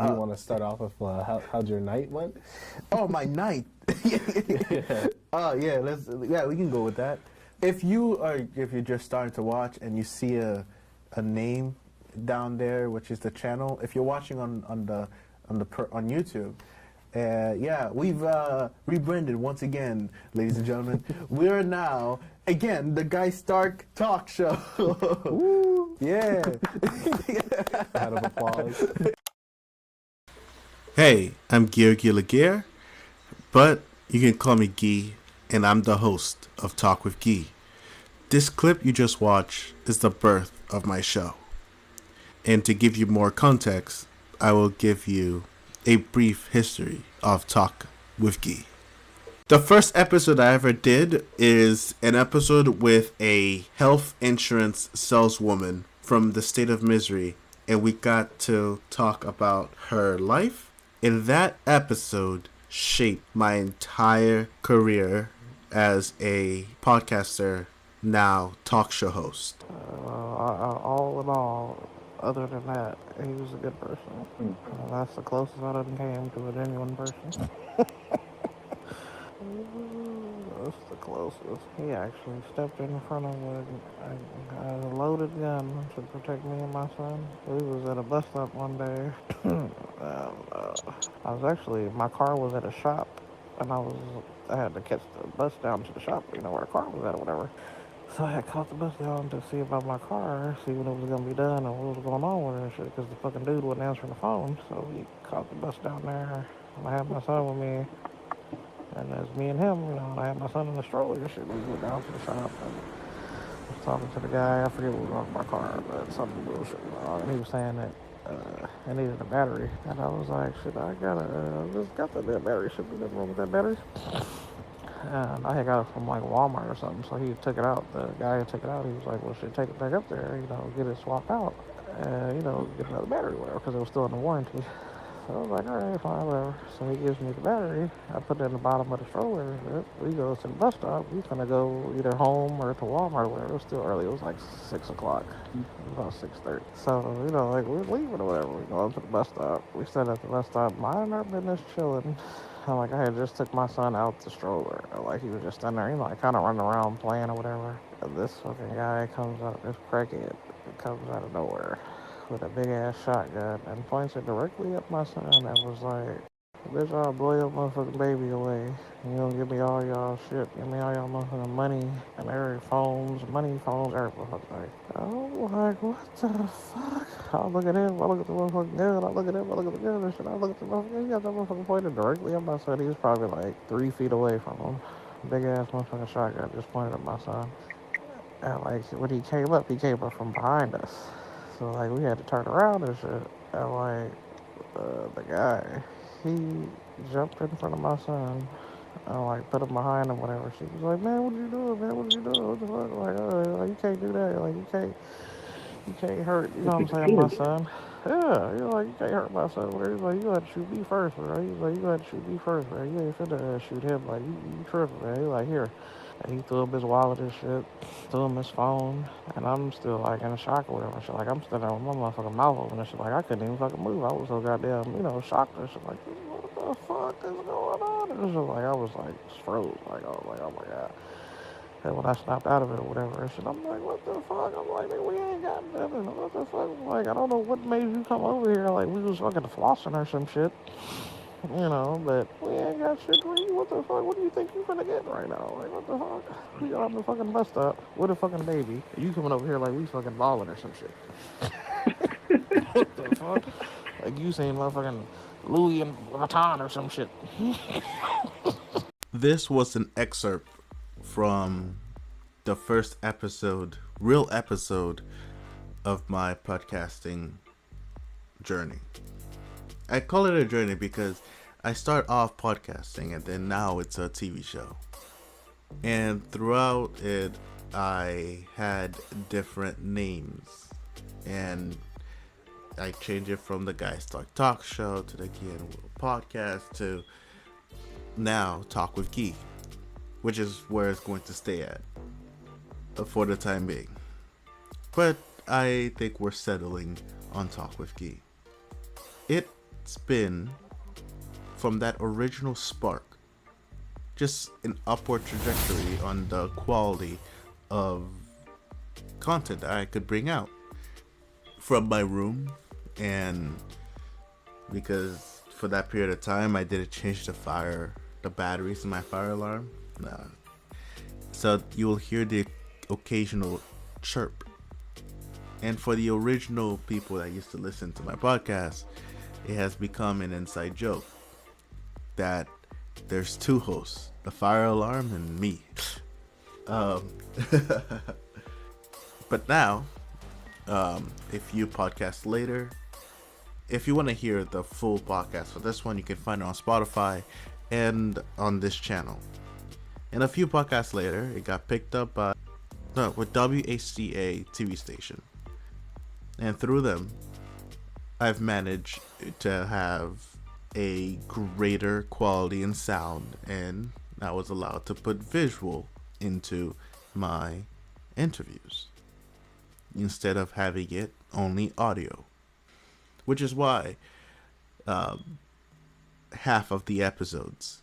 You want to start off with how'd your night went? Oh, my night. Yeah. Yeah. We can go with that. If you're just starting to watch and you see a name down there, which is the channel, if you're watching on YouTube, yeah, we've rebranded once again, ladies and gentlemen. We're now again the Guy Stark Talk Show. Woo! Yeah. Round of applause. Hey, I'm Gear Laguerre, but you can call me Guy, and I'm the host of Talk with Guy. This clip you just watched is the birth of my show. And to give you more context, I will give you a brief history of Talk with Guy. The first episode I ever did is an episode with a health insurance saleswoman from the state of Missouri, and we got to talk about her life. And that episode shaped my entire career as a podcaster, now talk show host. All in all, other than that, he was a good person. That's the closest I done came to a genuine person. That's the closest. He actually stepped in front of a loaded gun to protect me and my son. We was at a bus stop one day. My car was at a shop, and I had to catch the bus down to the shop, where the car was at or whatever. So I had caught the bus down to see about my car, see when it was going to be done and what was going on with it and shit, because the fucking dude wasn't answering the phone. So we caught the bus down there, and I had my son with me. And as me and him, I had my son in the stroller and shit. We went down to the shop and was talking to the guy. I forget what was wrong with my car, but something bullshit was wrong. And he was saying that I needed a battery. And I was like, shit, I just got the damn battery. Shit, nothing wrong with that battery. And I had got it from like Walmart or something. So he took it out. The guy had took it out. He was like, well, shit, take it back up there, get it swapped out. And, get another battery or whatever, because it was still in the warranty. So I was like, all right, fine, whatever. So he gives me the battery. I put it in the bottom of the stroller. We go to the bus stop. We gonna go either home or to Walmart or whatever. It was still early. It was like 6 o'clock. It was about 6:30. So, we're leaving or whatever. We go to the bus stop. We stand at the bus stop, minding our business, chilling. I had just took my son out the stroller. He was just standing there, kind of running around playing or whatever. And this fucking guy comes out, this crackhead, comes out of nowhere with a big ass shotgun and points it directly at my son and was like, bitch, I'll blow your motherfucking baby away. You don't give me all y'all shit. Give me all y'all motherfucking money and every phones, every motherfucking thing. I'm like, what the fuck? I look at him, I look at the motherfucking gun, I look at him, I look at the gun and shit. I look at the motherfucker, he got that motherfucker pointed directly at my son. He was probably like 3 feet away from him. Big ass motherfucking shotgun just pointed at my son. And when he came up from behind us. So we had to turn around and shit. And the guy, he jumped in front of my son and put him behind him, whatever. She was like, man, what you doing, man? What you doing? What the fuck? You can't do that. You can't hurt, what I'm saying, my son. Yeah, you can't hurt my son. Whatever. He's like, you got to shoot me first, bro. He's like, you got to shoot me first, bro. You ain't finna shoot him. You tripping, man. He's like, here. And he threw up his wallet and shit, threw him his phone, and I'm still in shock or whatever. Shit, I'm standing there with my motherfucking mouth open and shit. I couldn't even fucking move. I was so goddamn, shocked and shit. What the fuck is going on? And shit, I was froze. I was like, oh my god. And when I snapped out of it or whatever and shit, I'm like, what the fuck? I'm like, man, we ain't got nothing. What the fuck? I don't know what made you come over here. We was fucking flossing or some shit. But we ain't got shit for you. What the fuck? What do you think you finna get right now? What the fuck? We got on the fucking bus stop with a fucking baby. You coming over here like we fucking balling or some shit. What the fuck? You seen motherfucking Louis and Vuitton or some shit. This was an excerpt from the first real episode of my podcasting journey. I call it a journey because I start off podcasting and then now it's a TV show. And throughout it, I had different names. And I changed it from the Guy Stark Talk Show to the Guy and Will podcast to now Talk with Guy, which is where it's going to stay at for the time being. But I think we're settling on Talk with Guy. It it's been from that original spark, just an upward trajectory on the quality of content that I could bring out from my room. And because for that period of time I didn't change the batteries in my fire alarm, so you will hear the occasional chirp. And for the original people that used to listen to my podcast, it has become an inside joke that there's two hosts, the fire alarm and me. But now, if you podcast later, if you want to hear the full podcast for this one, you can find it on Spotify and on this channel. And a few podcasts later, it got picked up with WHCA TV station. And through them, I've managed to have a greater quality in sound, and I was allowed to put visual into my interviews instead of having it only audio, which is why half of the episodes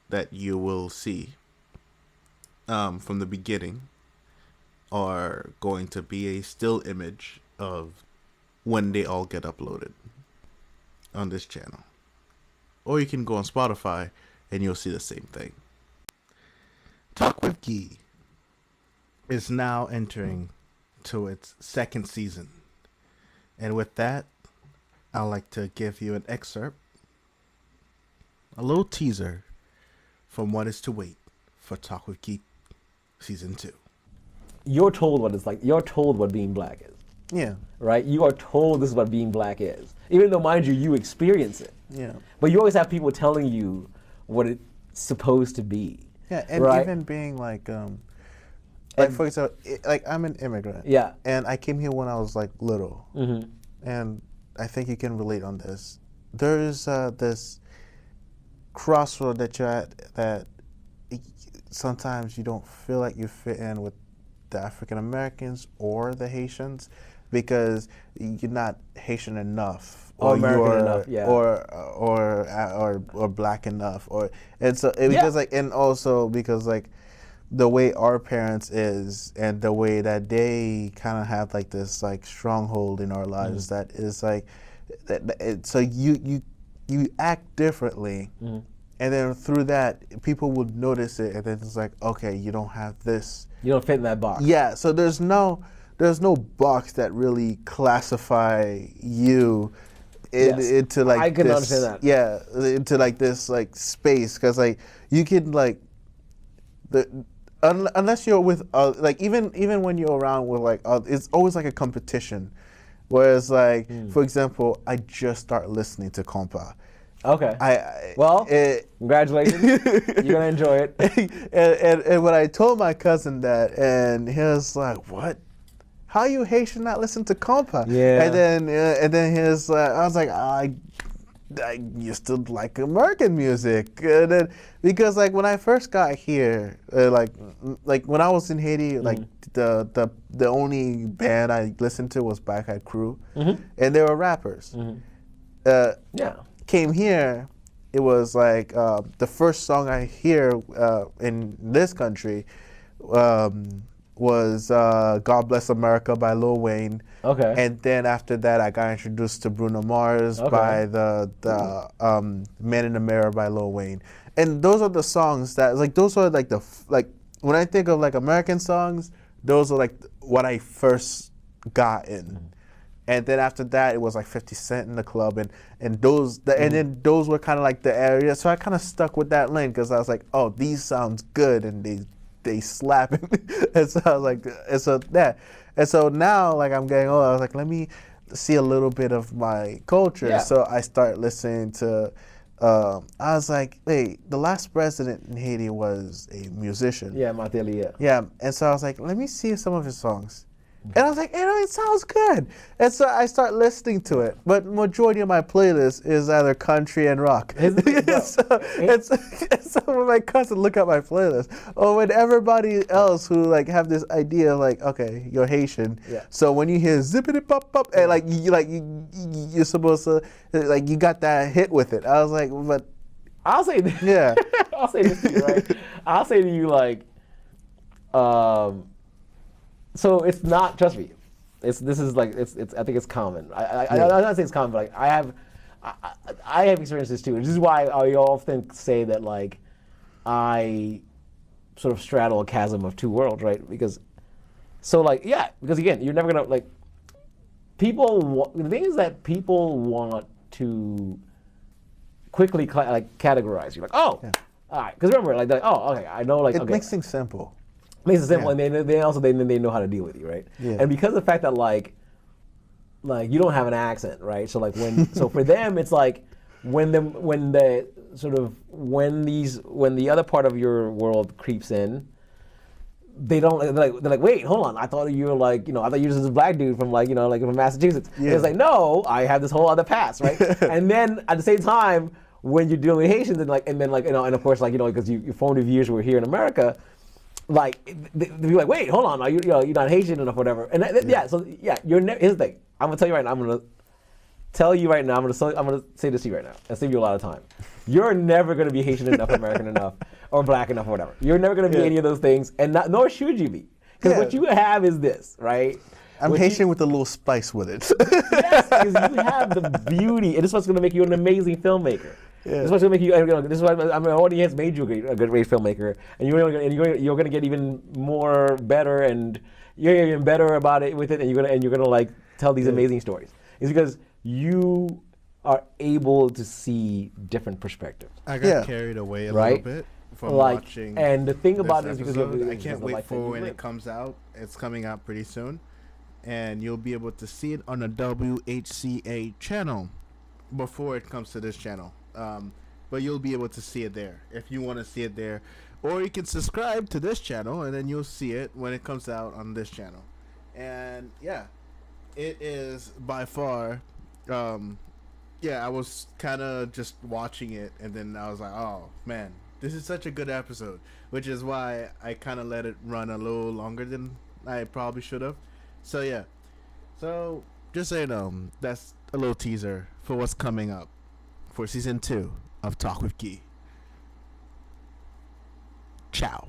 that you will see from the beginning are going to be a still image of when they all get uploaded on this channel. Or you can go on Spotify and you'll see the same thing. Talk with Guy is now entering to its second season. And with that, I'd like to give you an excerpt, a little teaser from what is to wait for Talk with Guy Season 2. You're told what it's like. You're told what being black is, Yeah. right? You are told this is what being black is. Even though, mind you, you experience it. Yeah. But you always have people telling you what it's supposed to be. Yeah, and right? even being like And- for example, like I'm an immigrant. Yeah. And I came here when I was like little. Mm-hmm. And I think you can relate on this. There's this crossroad that you're at that sometimes you don't feel like you fit in with the African Americans or the Haitians because you're not Haitian enough, Or American you're, enough, yeah. or black enough, because like, and also because like the way our parents is and the way that they kind of have like this like stronghold in our lives that is like so you act differently. And then through that, people would notice it, and then it's like, okay, you don't have this. You don't fit in that box. Yeah, so there's no box that really classify you Yes, into like I can this, understand that. Yeah, into like this like space, because like you can like unless you're with like even when you're around with like it's always like a competition, whereas like for example, I just start listening to compa. Okay. Well, congratulations. You're gonna enjoy it. and when I told my cousin that, and he was like, "What? How you Haitian not listen to compa?" Yeah. And then he was I was like, I used to like American music, and then, because like when I first got here, like when I was in Haiti, like the only band I listened to was Black Eyed Crew, and they were rappers. Yeah. Came here, it was like the first song I hear in this country was "God Bless America" by Lil Wayne. Okay. And then after that, I got introduced to Bruno Mars by the "Man in the Mirror" by Lil Wayne. And those are the songs that like those are like like when I think of like American songs, those are like what I first got in. And then after that, it was like 50 Cent in the club, and those and then those were kind of like the area. So I kind of stuck with that lane because I was like, oh, these sounds good, and they slap. And so I was like, and so now like I'm getting older, I was like, let me see a little bit of my culture. Yeah. So I start listening to. I was like, wait, the last president in Haiti was a musician. Yeah, Martelly, yeah. Yeah, and so I was like, let me see some of his songs. And I was like, it sounds good. And so I start listening to it. But majority of my playlist is either country and rock. And so when my cousin look at my playlist, or when everybody else who like have this idea like, okay, you're Haitian. Yeah. So when you hear zippity pop pop, and you're supposed to like you got that hit with it. I was like, but I'll say yeah. I'll say this to you, right? I'll say to you like, so it's not, trust me, it's I think it's common. I'm not saying it's common, but like I have experienced this too. This is why I often say that like I sort of straddle a chasm of two worlds, right? Because again, you're never gonna like the thing is that people want to quickly categorize you, like, oh, all right, because remember, like, oh, okay, I know, like, It okay. makes things simple. Makes it simple, Yeah. and they also know how to deal with you, right? Yeah. And because of the fact that like you don't have an accent, right? So like so for them it's like when the other part of your world creeps in, they're like, wait, hold on, I thought you were like, I thought you were this black dude from like, like from Massachusetts. Yeah. And it's like, no, I have this whole other past, right? And then at the same time, when you're dealing with Haitians and and of course like, because your formative years were here in America, like they'd be like, wait, hold on, are you're not Haitian enough, whatever. And here's the thing. I'm gonna tell you right now. I'm gonna say this to you right now and save you a lot of time. You're never gonna be Haitian enough, American enough, or black enough, or whatever. You're never gonna be any of those things, and nor should you be, because what you have is this, right? I'm Haitian with a little spice with it. Yes, because you have the beauty, and this is what's gonna make you an amazing filmmaker. Yeah. This is what's gonna make you. This is why already has made you a good great filmmaker, and you're gonna get even more better, and you're even better about it with it, and you're gonna like tell these amazing stories. It's because you are able to see different perspectives. I got carried away a little bit from watching. And the thing this about it is because episode. I because can't of the wait life that for you when live. it comes out. It's coming out pretty soon, and you'll be able to see it on the WHCA channel before it comes to this channel. But you'll be able to see it there if you want to see it there, or you can subscribe to this channel and then you'll see it when it comes out on this channel. And yeah, it is by far. I was kind of just watching it, and then I was like, oh man, this is such a good episode, which is why I kind of let it run a little longer than I probably should have. So yeah, so just so you know, that's a little teaser for what's coming up for season 2 of Talk with Guy. Ciao.